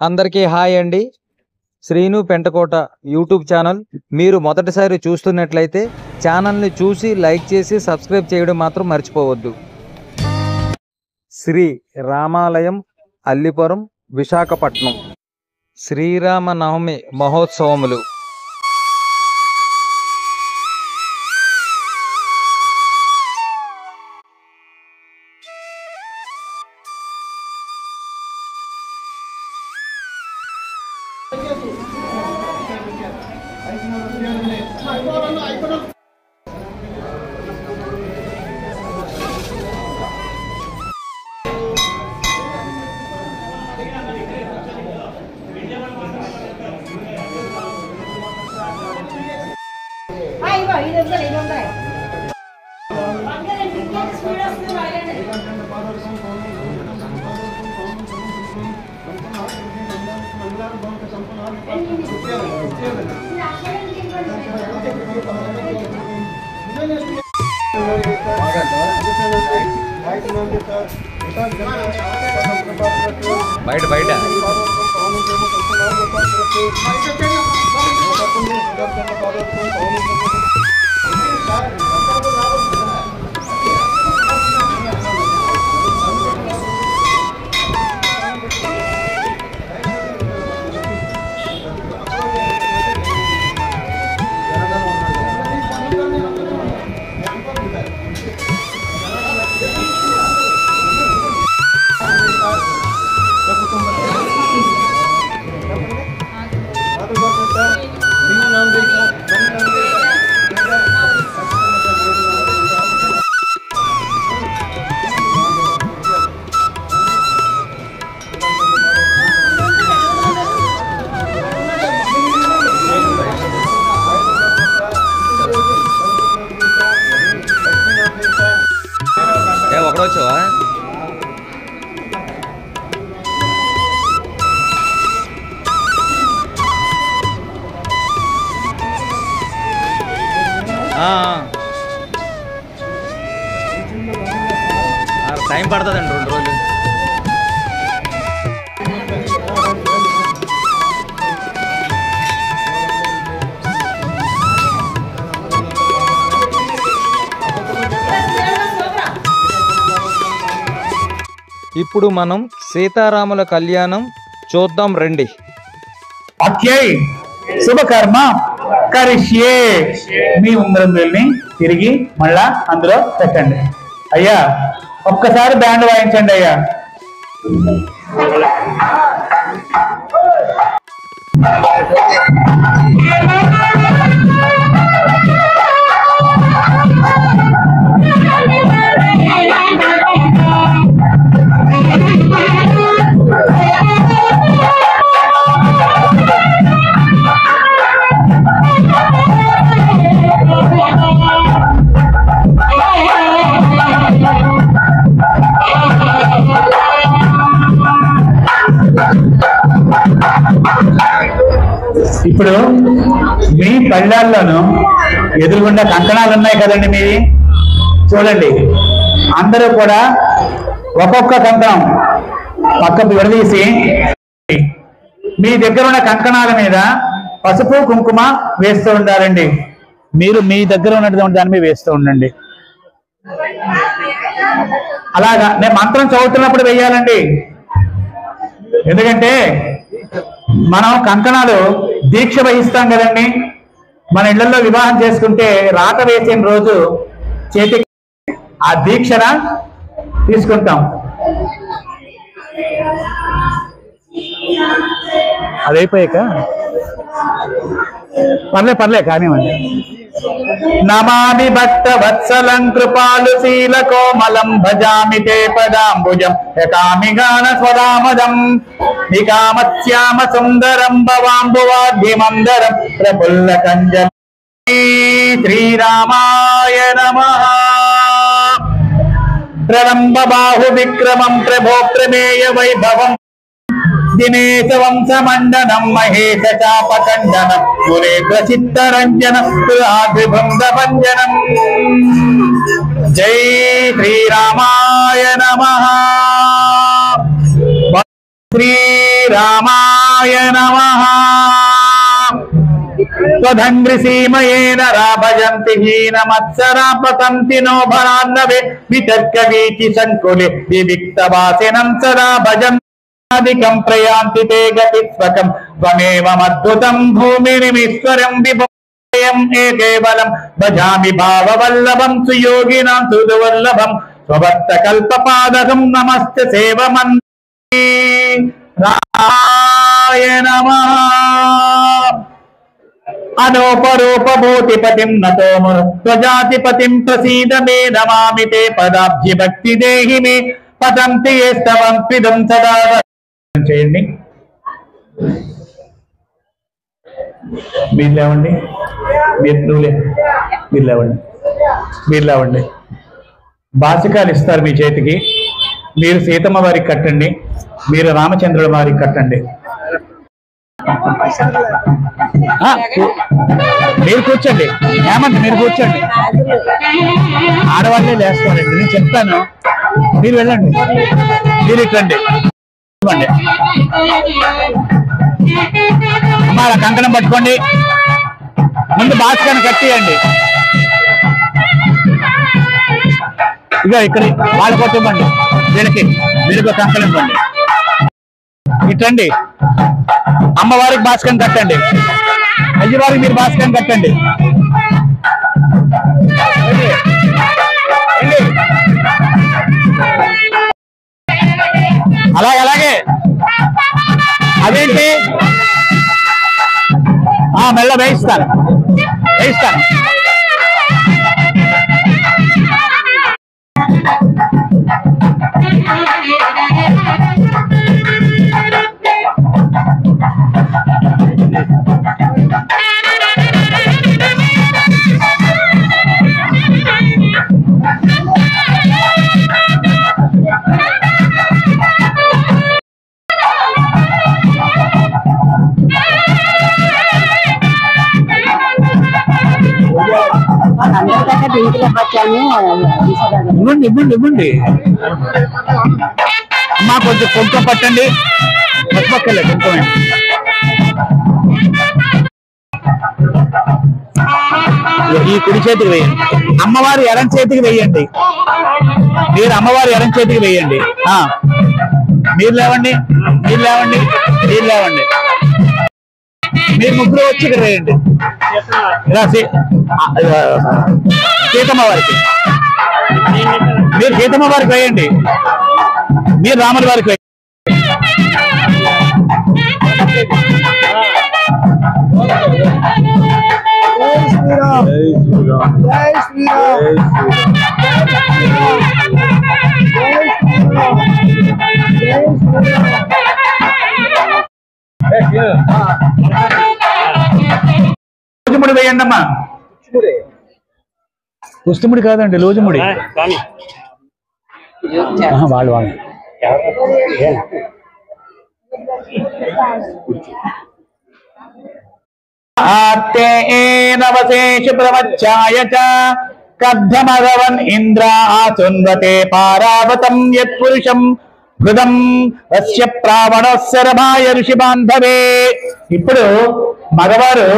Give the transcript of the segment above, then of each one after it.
అందరికీ హాయ్ అండి. Srinu Pentakota YouTube channel మీరు మొదటిసారి చూస్తున్నట్లయితే ఛానల్ని చూసి లైక్ చేసి సబ్స్క్రైబ్ చేయడం మాత్రం మర్చిపోవద్దు. శ్రీ రామాలయం, అల్లిపురం, విశాఖపట్నం శ్రీరామ నవమి మహోత్సవములు. బయట బయట ఒకడొచ్చావా? టైం పడుతుందండి 2 రోజులు. ఇప్పుడు మనం సీతారాముల కళ్యాణం చూద్దాం రండి. అత్యై శుభకర్మ కరిష్యే. మీ ఉంగరం వేలిని తిరిగి మళ్ళా అందులో పెట్టండి. అయ్యా ఒక్కసారి బ్యాండ్ వాయించండి అయ్యా. ఇప్పుడు మీ పళ్ళాల్లోనూ ఎదురుగుండా కంకణాలు ఉన్నాయి కదండి మీవి. చూడండి, అందరూ కూడా ఒక్కొక్క కంకణం పక్కకు విడదీసి మీ దగ్గర ఉన్న కంకణాల మీద పసుపు కుంకుమ వేస్తూ ఉండాలండి. మీరు మీ దగ్గర ఉన్నటువంటి దాని మీద వేస్తూ ఉండండి. అలాగా నేను మంత్రం చదువుతున్నప్పుడు వేయాలండి. ఎందుకంటే మనం కంకణాలు దీక్ష వహిస్తాం కదండి. మన ఇళ్లలో వివాహం చేసుకుంటే రాట వేసిన రోజు చేతికి ఆ దీక్షణ తీసుకుంటాం. అదైపోయాక పర్లే కానివ్వండి. నమామి భక్త వత్సలం కృపాలు శీల కోమలం భజామి తే పదాంబుజం యకామి గాన స్వదామదం నికామత్యామ సుందరం భవాంబువాద్యమందరం ప్రఫుల్ల కంజం. శ్రీరామాయ నమః. ప్రలంబ బాహు విక్రమం ప్రభో ప్రమేయ వైభవం దినేశ వంశమండనం మహేశ చాపకండనం గురేంద్ర చిత్తరంజనం బృందభంజనం. జై శ్రీరామాయ నమః. శ్రీరామాయ నమః. స్వధంగ్రిసీమయేన రాభజంతి హీనమత్సరా పతంతి నో భరాన్నవే వితర్క వీచి సంకులే వివిక్తవాసినం సదా భజంతికం ప్రయాంతి తే గతిస్వకం త్వమేవమద్భుతం భూమిరిమీశ్వరం విభయం ఏకేవలం భజామి భావవల్లభం సుయోగినాం సుదుర్లభం స్వభక్త కల్పపాదకం నమస్తే సేవమన్యే. రాయ నమః. అనోపరూపభూతిపతిం నతోమును స్వజాతిపతిం ప్రసీద మే నమామి తే పదాబ్జి భక్తి దేహి మే పదంతి స్తవం పిదం సదా. చేయండి, మీరు లేవండి, మీరు లేవండి, మీరు లేవండి. బాసికాలు ఇస్తారు మీ చేతికి. మీరు సీతమ్మ వారికి కట్టండి, మీరు రామచంద్రుల వారికి కట్టండి. మీరు కూర్చోండి, ఏమంటే మీరు కూర్చోండి. ఆడవాళ్ళే లేస్తారండి, నేను చెప్తాను. మీరు వెళ్ళండి, మీరు ఇట్లండి. అమ్మా కంకణం పట్టుకోండి, ముందు బాస్కాన్ని కట్టేయండి. ఇక ఇక్కడ వాళ్ళ కోసం ఇవ్వండి, వీళ్ళకి మీరు కంకణం ఇవ్వండి. ఇట్లండి, అమ్మవారికి బాస్కం కట్టండి, అయ్యవారికి మీరు బాస్కం కట్టండి. అలాగే అదేంటి మెల్ల వేయిస్తాను. ఇవ్వండి. అమ్మా కొంచెం కుంకుమ పట్టండి, పక్కలే కుంకుమ. ఈ కుడి చేతికి వేయండి, అమ్మవారి ఎడం చేతికి వేయండి. మీరు అమ్మవారి ఎడం చేతికి వేయండి. మీరు లేవండి, మీరు ముగ్గురు వచ్చి ఇక్కడ వేయండి. సీతమ్మ వారికి, మీరు సీతమ్మ వారికి వేయండి, మీరు రాముల వారికి వేయండి. లోజుముడి వేయండి అమ్మా. కుస్తుముడి కాదండి, లోజుముడి. వాళ్ళు నవశేష ప్రవచ్చాయ కర్ధమగవన్ ఇంద్ర ఆసున్వతే పారావతం యత్పురుషం హృదం వస్య ప్రావణోత్సరభాయ ఋషి బాంధవే. ఇప్పుడు మగవారు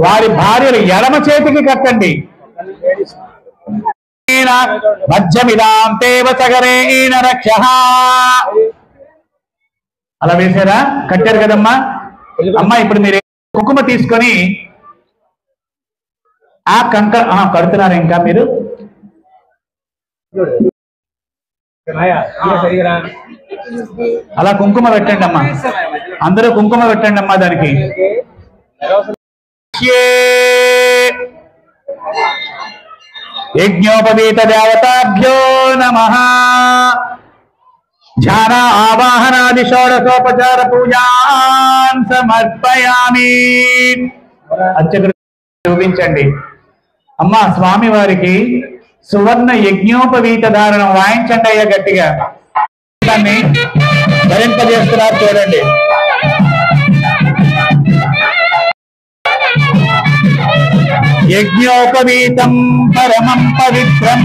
వారి భార్యలు ఎడమ చేతికి కట్టండి. మధ్యమిదాం తేవ సగరేణ రక్ష. అలా వేసారా? కట్టారు కదమ్మా. అమ్మా ఇప్పుడు మీరు కుంకుమ తీసుకొని ఆ కడుతున్నారు. ఇంకా మీరు అలా కుంకుమ పెట్టండి అమ్మా, అందరూ కుంకుమ పెట్టండి అమ్మా దానికి. యజ్ఞోపవీత దేవతాభ్యో నమః. ధ్యాన ఆవాహనాది షోడశోపచార పూజాన్ సమర్పయామి. అర్చకుడు చూపించండి. అమ్మా స్వామి వారికి సువర్ణ యజ్ఞోపవీత ధారణం వాయించండి అయ్యా గట్టిగా. దాన్ని ధరింపజేస్తున్నారు చూడండి. యజ్ఞోపవీతం పరమం పవిత్రం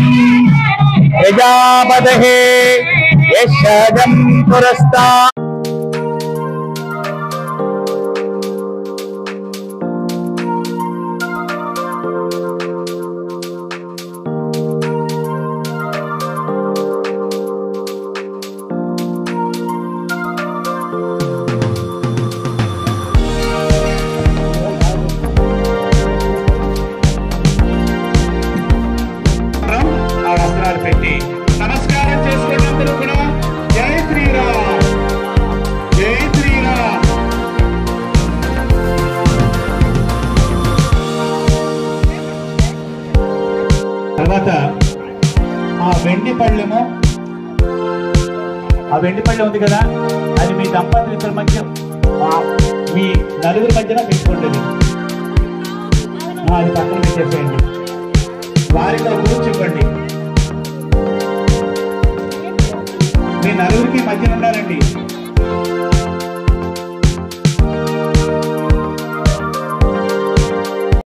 ప్రజాపతహే యశజం పురస్తా వెండి పళ్ళెం ఉంది కదా, అది మీ దంపతులు ఇద్దరి మధ్య, మీ నలుగురి మధ్యన పెట్టుకోండి. అది పక్కన పెట్టేసేయండి. వారితో కూర్చోండి. మీ నలుగురికి మధ్యన ఉండాలండి.